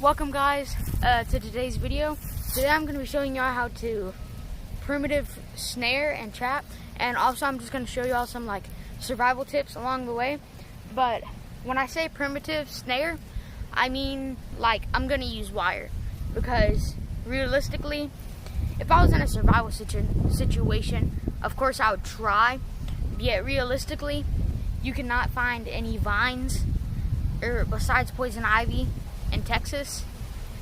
Welcome guys to today's video. Today I'm going to be showing y'all how to primitive snare and trap, and also I'm just going to show y'all some like survival tips along the way. But when I say primitive snare, I mean like I'm going to use wire, because realistically if I was in a survival situation, of course I would try, yet realistically you cannot find any vines or besides poison ivy in Texas,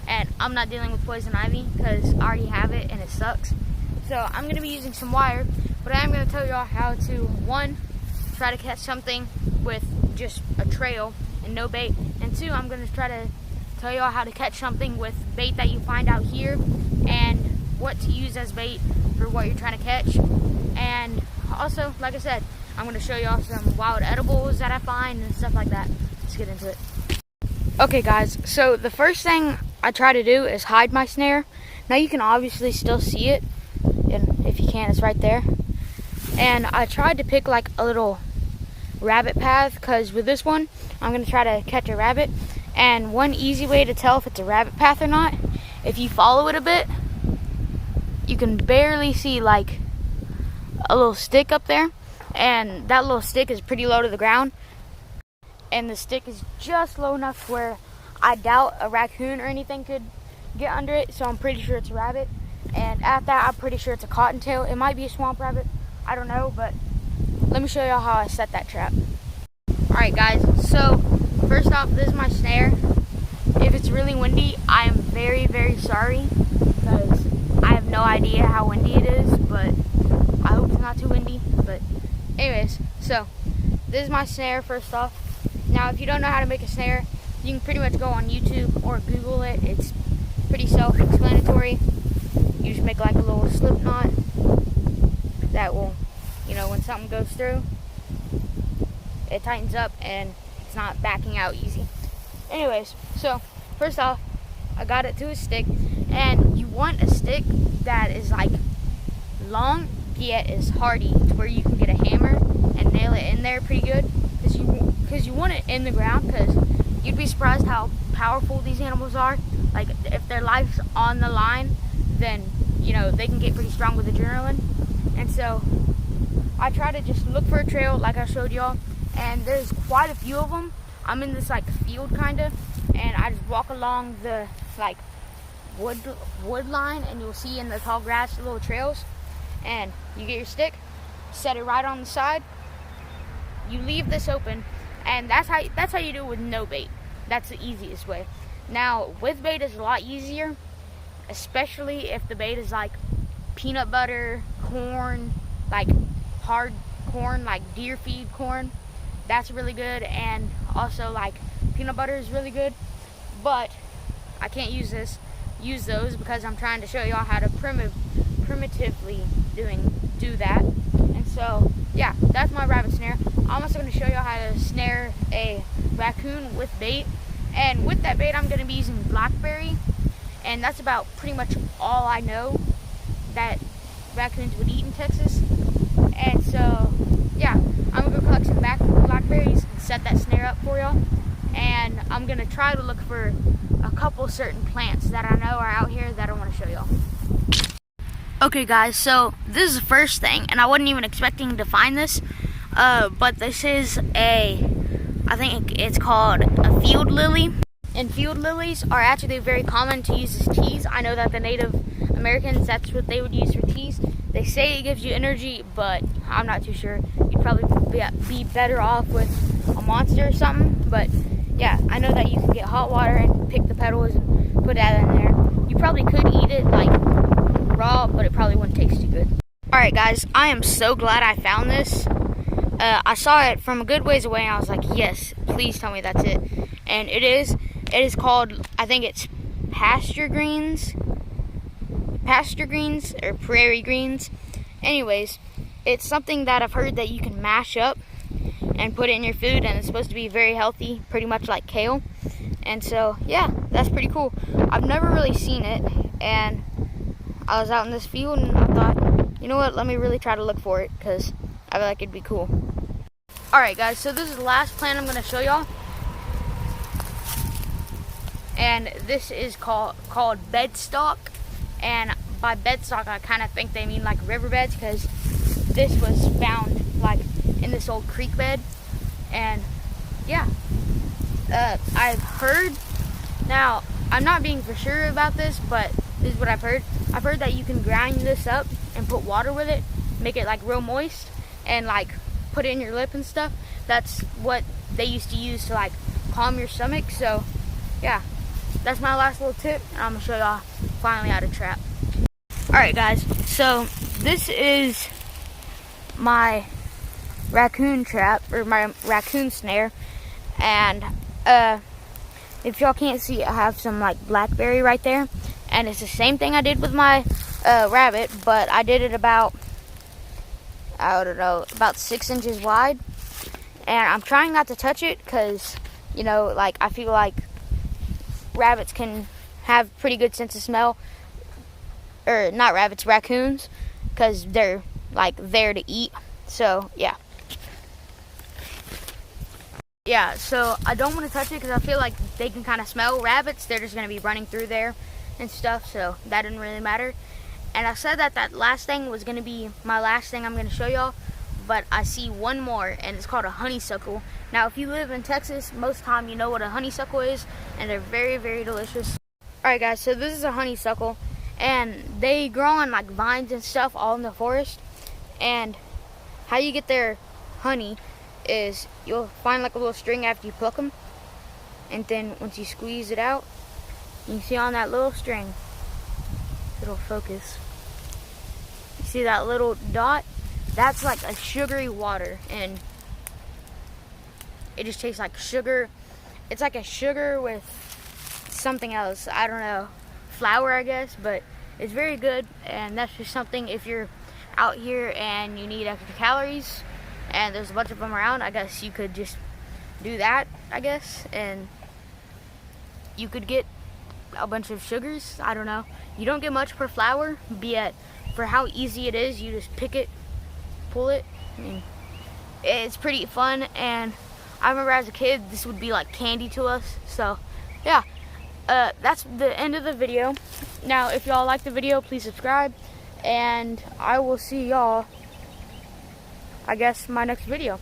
and I'm not dealing with poison ivy because I already have it and it sucks. So I'm going to be using some wire, but I am going to tell y'all how to, one, try to catch something with just a trail and no bait, and two, I'm going to try to tell y'all how to catch something with bait that you find out here and what to use as bait for what you're trying to catch. And also, like I said, I'm going to show y'all some wild edibles that I find and stuff like that. Let's get into it. Okay guys, so the first thing I try to do is hide my snare. Now you can obviously still see it, and if you can, it's right there. And I tried to pick like a little rabbit path, because with this one I'm going to try to catch a rabbit. And one easy way to tell if it's a rabbit path or not, if you follow it a bit, you can barely see like a little stick up there, and that little stick is pretty low to the ground. And the stick is just low enough where I doubt a raccoon or anything could get under it, so I'm pretty sure it's a rabbit. And at that, I'm pretty sure it's a cottontail. It might be a swamp rabbit, I don't know, but let me show y'all how I set that trap. Alright guys, so first off, this is my snare. If it's really windy, I am very, very sorry, because I have no idea how windy it is, but I hope it's not too windy. But anyways, so this is my snare first off. Now, if you don't know how to make a snare, you can pretty much go on YouTube or Google it. It's pretty self-explanatory. You just make like a little slip knot that will, you know, when something goes through, it tightens up and it's not backing out easy. Anyways, so first off, I got it to a stick, and you want a stick that is like long yet is hardy, to where you can get a hammer and nail it in there pretty good. Because you want it in the ground, because you'd be surprised how powerful these animals are. Like, if their life's on the line, then, you know, they can get pretty strong with adrenaline. And so I try to just look for a trail like I showed y'all, and there's quite a few of them. I'm in this like field kind of, and I just walk along the like wood line, and you'll see in the tall grass little trails. And you get your stick, set it right on the side, you leave this open, and that's how you do it with no bait. That's the easiest way. Now with bait is a lot easier, especially if the bait is like peanut butter, corn, like hard corn, like deer feed corn. That's really good, and also like peanut butter is really good. But I can't use those because I'm trying to show y'all how to primitively do that. And so yeah, that's my rabbit snare. I'm also going to show y'all how to snare a raccoon with bait, and with that bait I'm going to be using blackberry, and that's about pretty much all I know that raccoons would eat in Texas. And so yeah, I'm going to go collect some blackberries and set that snare up for y'all, and I'm going to try to look for a couple certain plants that I know are out here that I want to show y'all. Okay guys, so this is the first thing, and I wasn't even expecting to find this, but this is I think it's called a field lily. And field lilies are actually very common to use as teas. I know that the Native Americans, that's what they would use for teas. They say it gives you energy, but I'm not too sure. You'd probably be better off with a monster or something. But yeah, I know that you can get hot water and pick the petals and put that in there. You probably could eat it like raw, but it probably wouldn't taste too good. Alright guys, I am so glad I found this. I saw it from a good ways away, and I was like, yes, please tell me that's it. And it is. It is called, I think it's pasture greens or prairie greens. Anyways, it's something that I've heard that you can mash up and put it in your food, and it's supposed to be very healthy, pretty much like kale. And so yeah, that's pretty cool. I've never really seen it, and I was out in this field and I thought, you know what, let me really try to look for it, because I feel like it'd be cool. Alright guys, so this is the last plant I'm going to show y'all. and this is called bedstock. And by bedstock, I kind of think they mean like riverbeds, because this was found like in this old creek bed. And yeah, I've heard, now I'm not being for sure about this, but this is what I've heard. I've heard that you can grind this up and put water with it, make it like real moist, and like put it in your lip and stuff. That's what they used to use to like calm your stomach. So yeah, that's my last little tip, and I'm gonna show y'all finally how to trap. Alright guys, so this is my raccoon trap, or my raccoon snare. And if y'all can't see, I have some like blackberry right there, and it's the same thing I did with my rabbit, but I did it about, I don't know, about 6 inches wide. And I'm trying not to touch it, because, you know, like, I feel like rabbits can have pretty good sense of smell, or not rabbits, raccoons, because they're like there to eat. So yeah, so I don't want to touch it, because I feel like they can kind of smell rabbits. They're just going to be running through there and stuff, so that didn't really matter. And I said that last thing was going to be my last thing I'm going to show y'all, but I see one more, and it's called a honeysuckle. Now if you live in Texas, most of the time you know what a honeysuckle is, and they're very, very delicious. Alright guys, so this is a honeysuckle, and they grow on like vines and stuff all in the forest. And how you get their honey is you'll find like a little string after you pluck them, and then once you squeeze it out, you can see on that little string, it'll focus, you see that little dot? That's like a sugary water, and it just tastes like sugar. It's like a sugar with something else, I don't know, flour I guess, but it's very good. And that's just something, if you're out here and you need extra calories and there's a bunch of them around, I guess you could just do that, I guess, and you could get a bunch of sugars. I don't know, you don't get much per flower, but yet for how easy it is, you just pick it, pull it. I mean, it's pretty fun. And I remember as a kid, this would be like candy to us. So yeah, that's the end of the video. Now if y'all like the video, please subscribe, and I will see y'all, I guess, my next video.